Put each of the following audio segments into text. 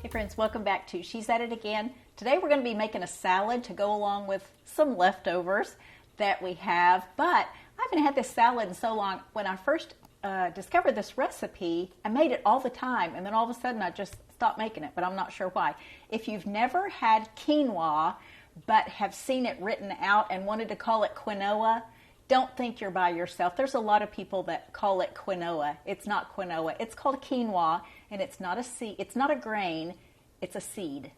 Hey friends, welcome back to She's At It Again. Today we're going to be making a salad to go along with some leftovers that we have, but I haven't had this salad in so long. When I first discovered this recipe, I made it all the time, and then all of a sudden I just stopped making it, but I'm not sure why. If you've never had quinoa but have seen it written out and wanted to call it quinoa, don't think you're by yourself. There's a lot of people that call it quinoa. It's not quinoa. It's called quinoa, and it's not a seed. It's not a grain. It's a seed.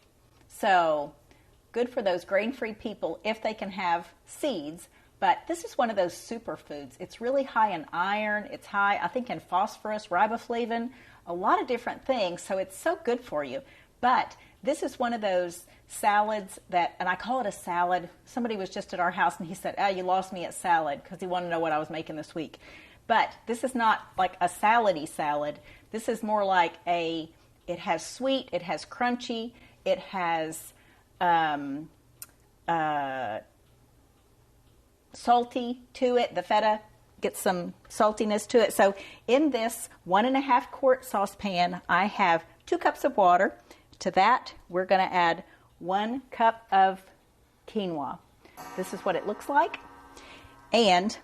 So good for those grain-free people if they can have seeds. But this is one of those superfoods. It's really high in iron. It's high, I think, in phosphorus, riboflavin, a lot of different things. So it's so good for you. But this is one of those salads that, and I call it a salad. Somebody was just at our house and he said, "Oh, you lost me at salad," because he wanted to know what I was making this week. But this is not like a salad-y salad. This is more like it has sweet, it has crunchy, it has salty to it. The feta gets some saltiness to it. So in this 1.5 quart saucepan, I have 2 cups of water. To that, we're going to add 1 cup of quinoa. This is what it looks like. And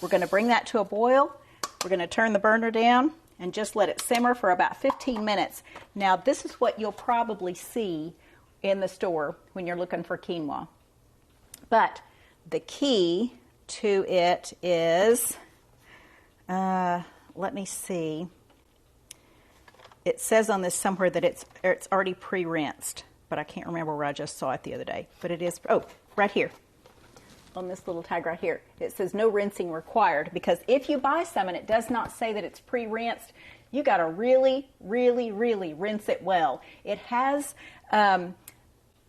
we're going to bring that to a boil. We're going to turn the burner down and just let it simmer for about 15 minutes. Now, this is what you'll probably see in the store when you're looking for quinoa. But the key to it is, let me see. It says on this somewhere that it's already pre-rinsed, but I can't remember where I just saw it the other day. But it is, right here, on this little tag right here. It says no rinsing required, because if you buy some and it does not say that it's pre-rinsed, you got to really, really, really rinse it well. It has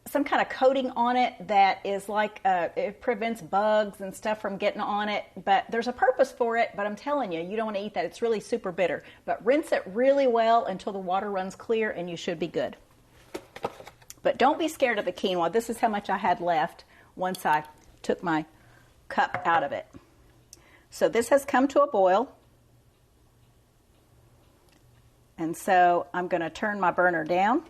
some kind of coating on it that is like, it prevents bugs and stuff from getting on it, but there's a purpose for it, but I'm telling you, you don't want to eat that. It's really super bitter. But rinse it really well until the water runs clear and you should be good. But don't be scared of the quinoa. This is how much I had left once I took my cup out of it. So this has come to a boil. And so I'm going to turn my burner down.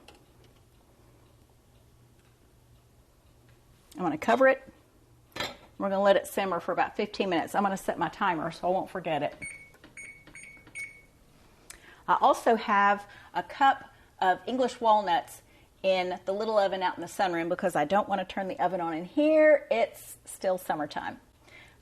I'm going to cover it. We're going to let it simmer for about 15 minutes. I'm going to set my timer so I won't forget it. I also have a cup of English walnuts in the little oven out in the sunroom because I don't want to turn the oven on in here. It's still summertime.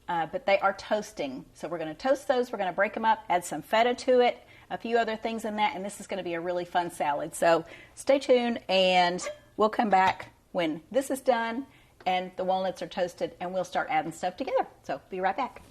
But they are toasting. So we're going to toast those. We're going to break them up, add some feta to it, a few other things in that, and this is going to be a really fun salad. So stay tuned, and we'll come back when this is done and the walnuts are toasted, and we'll start adding stuff together. So be right back.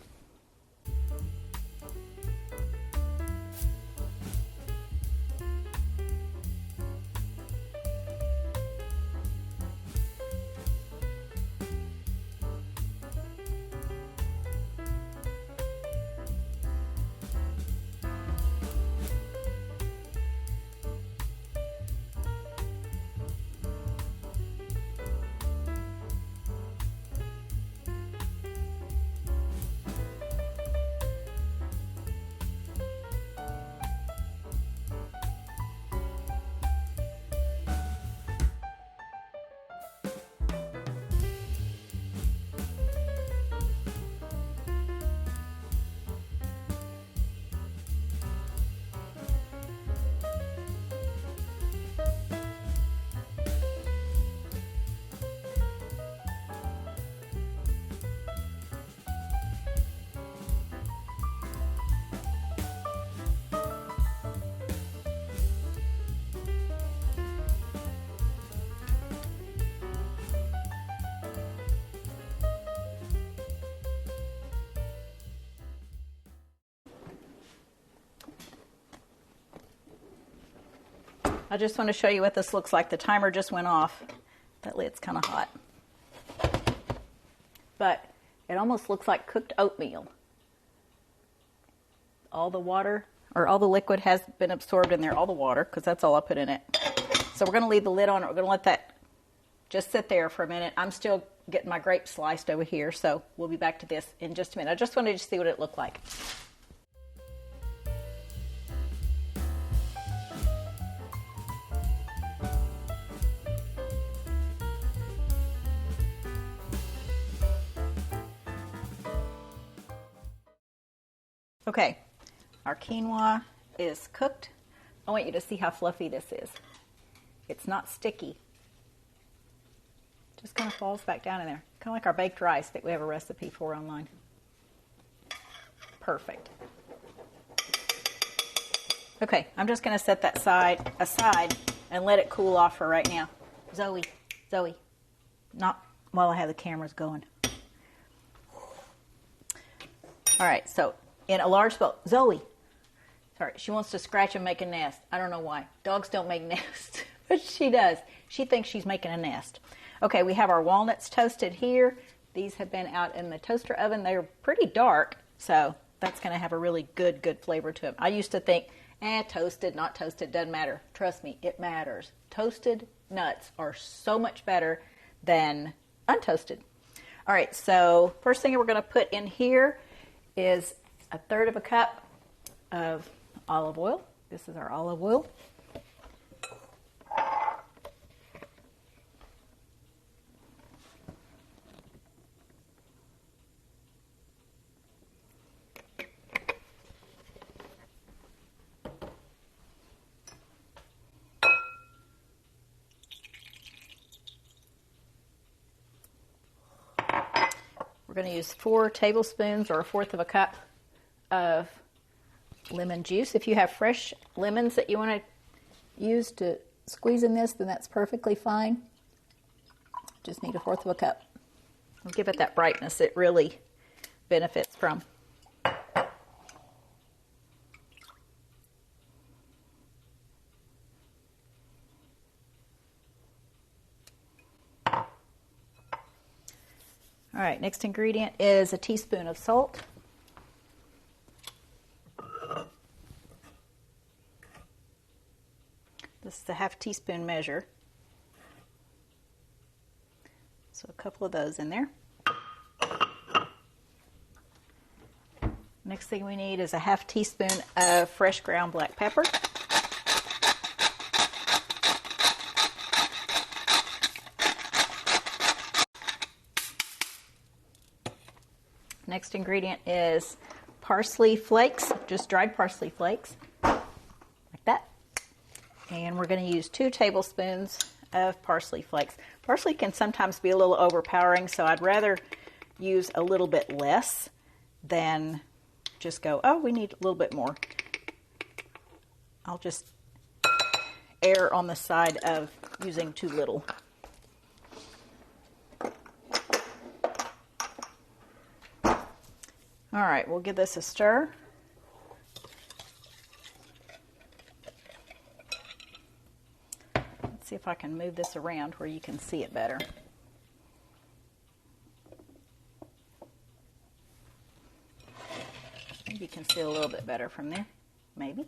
I just want to show you what this looks like. The timer just went off. That lid's kind of hot. But it almost looks like cooked oatmeal. All the water, or all the liquid has been absorbed in there, all the water, because that's all I put in it. So we're going to leave the lid on it. We're going to let that just sit there for a minute. I'm still getting my grapes sliced over here, so we'll be back to this in just a minute. I just wanted to see what it looked like. Okay, our quinoa is cooked. I want you to see how fluffy this is. It's not sticky. Just kind of falls back down in there. Kind of like our baked rice that we have a recipe for online. Perfect. Okay, I'm just going to set that aside and let it cool off for right now. Zoe, not while I have the cameras going. All right, so in a large bowl, Zoe, sorry, she wants to scratch and make a nest. I don't know why. Dogs don't make nests, but she does. She thinks she's making a nest. Okay, we have our walnuts toasted here. These have been out in the toaster oven. They're pretty dark, so that's going to have a really good flavor to them. I used to think, toasted, not toasted, doesn't matter. Trust me, it matters. Toasted nuts are so much better than untoasted. All right, so first thing we're going to put in here is 1/3 cup of olive oil. This is our olive oil. We're going to use 4 tablespoons or 1/4 cup of lemon juice. If you have fresh lemons that you want to use to squeeze in this, then that's perfectly fine. Just need 1/4 cup. We'll give it that brightness it really benefits from. All right, next ingredient is a teaspoon of salt. This is a 1/2 teaspoon measure. So a couple of those in there. Next thing we need is a 1/2 teaspoon of fresh ground black pepper. Next ingredient is parsley flakes, just dried parsley flakes, like that. And we're going to use 2 tablespoons of parsley flakes. Parsley can sometimes be a little overpowering, so I'd rather use a little bit less than just go, oh, we need a little bit more. I'll just err on the side of using too little. All right, we'll give this a stir. Let's see if I can move this around where you can see it better. Maybe you can see a little bit better from there, maybe.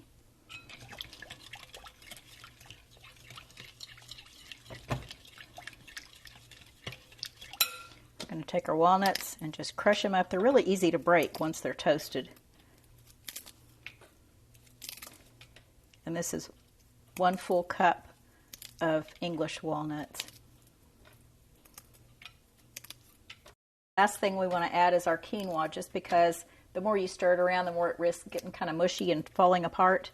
We're going to take our walnuts and just crush them up. They're really easy to break once they're toasted. And this is 1 full cup of English walnuts. Last thing we want to add is our quinoa, just because the more you stir it around, the more it risks getting kind of mushy and falling apart.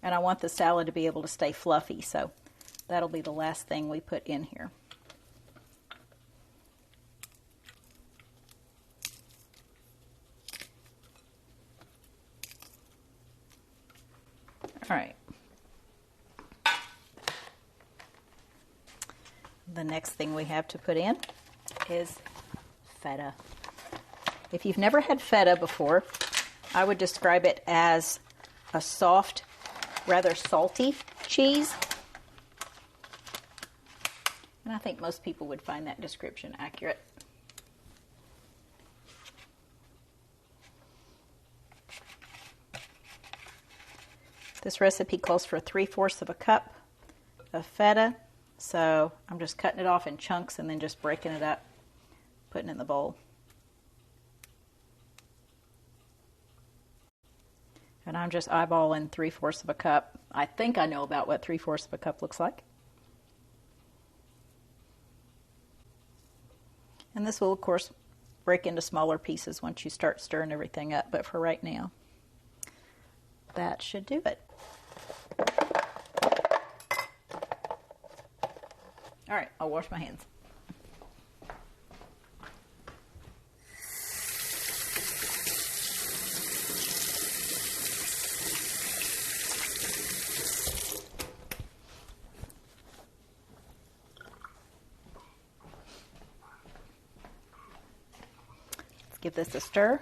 And I want the salad to be able to stay fluffy, so that'll be the last thing we put in here. All right. The next thing we have to put in is feta. If you've never had feta before, I would describe it as a soft, rather salty cheese. And I think most people would find that description accurate. This recipe calls for 3/4 cup of feta, so I'm just cutting it off in chunks and then just breaking it up, putting it in the bowl. And I'm just eyeballing 3/4 cup. I think I know about what 3/4 cup looks like. And this will, of course, break into smaller pieces once you start stirring everything up, but for right now. that should do it. All right, I'll wash my hands. Let's give this a stir.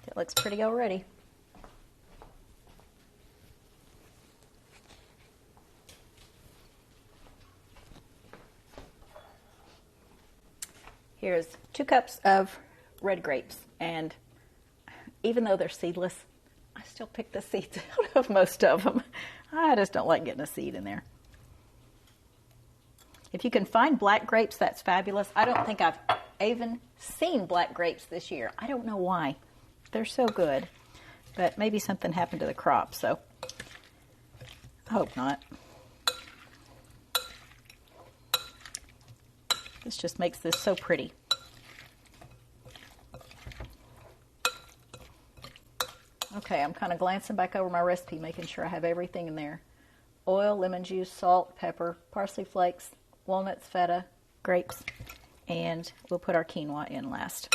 It looks pretty already. Here's 2 cups of red grapes, and even though they're seedless, I still pick the seeds out of most of them. I just don't like getting a seed in there. If you can find black grapes, that's fabulous. I don't think I've even seen black grapes this year. I don't know why. They're so good, but maybe something happened to the crop, so I hope not. This just makes this so pretty. Okay, I'm kind of glancing back over my recipe, making sure I have everything in there. Oil, lemon juice, salt, pepper, parsley flakes, walnuts, feta, grapes, and we'll put our quinoa in last.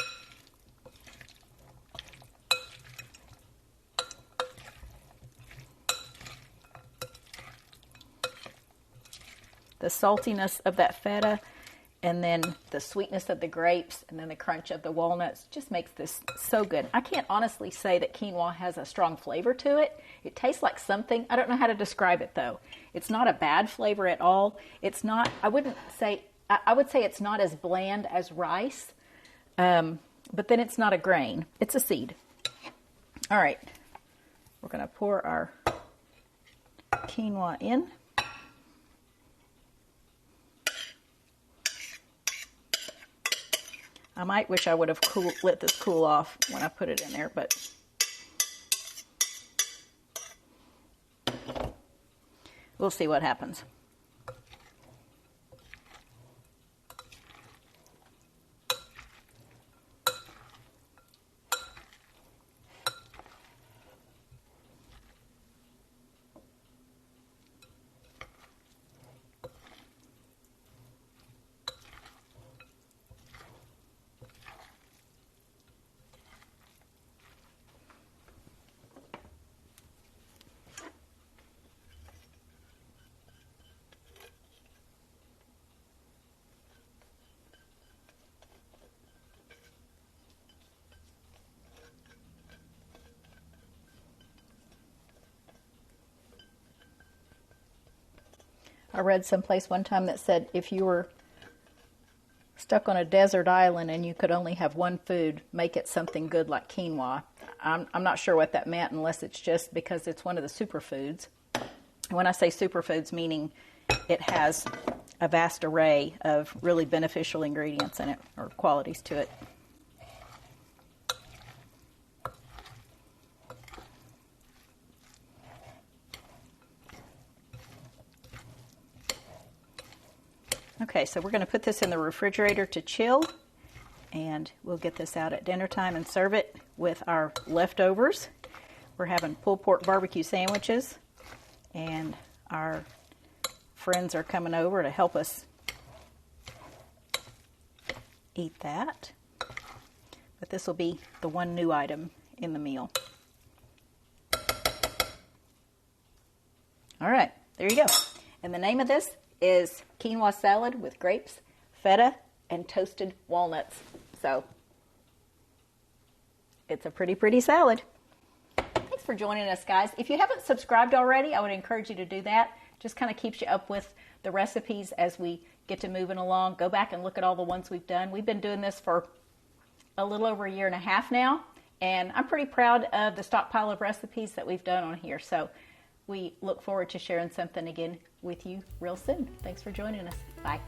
The saltiness of that feta, and then the sweetness of the grapes, and then the crunch of the walnuts just makes this so good. I can't honestly say that quinoa has a strong flavor to it. It tastes like something. I don't know how to describe it though. It's not a bad flavor at all. It's not, I would say it's not as bland as rice, but then it's not a grain. It's a seed. All right, we're going to pour our quinoa in. I might wish I would have let this cool off when I put it in there, but we'll see what happens. I read someplace one time that said if you were stuck on a desert island and you could only have one food, make it something good like quinoa. I'm not sure what that meant unless it's just because it's one of the superfoods. When I say superfoods, meaning it has a vast array of really beneficial ingredients in it or qualities to it. Okay, so we're going to put this in the refrigerator to chill, and we'll get this out at dinner time and serve it with our leftovers. We're having pulled pork barbecue sandwiches, and our friends are coming over to help us eat that. But this will be the one new item in the meal. All right, there you go. And the name of this is quinoa salad with grapes, feta, and toasted walnuts. So it's a pretty salad. Thanks for joining us, guys. If you haven't subscribed already, I would encourage you to do that. Just kind of keeps you up with the recipes as we get to moving along. Go back and look at all the ones we've done. We've been doing this for a little over a year and a half now, and I'm pretty proud of the stockpile of recipes that we've done on here. So we look forward to sharing something again with you real soon. Thanks for joining us. Bye.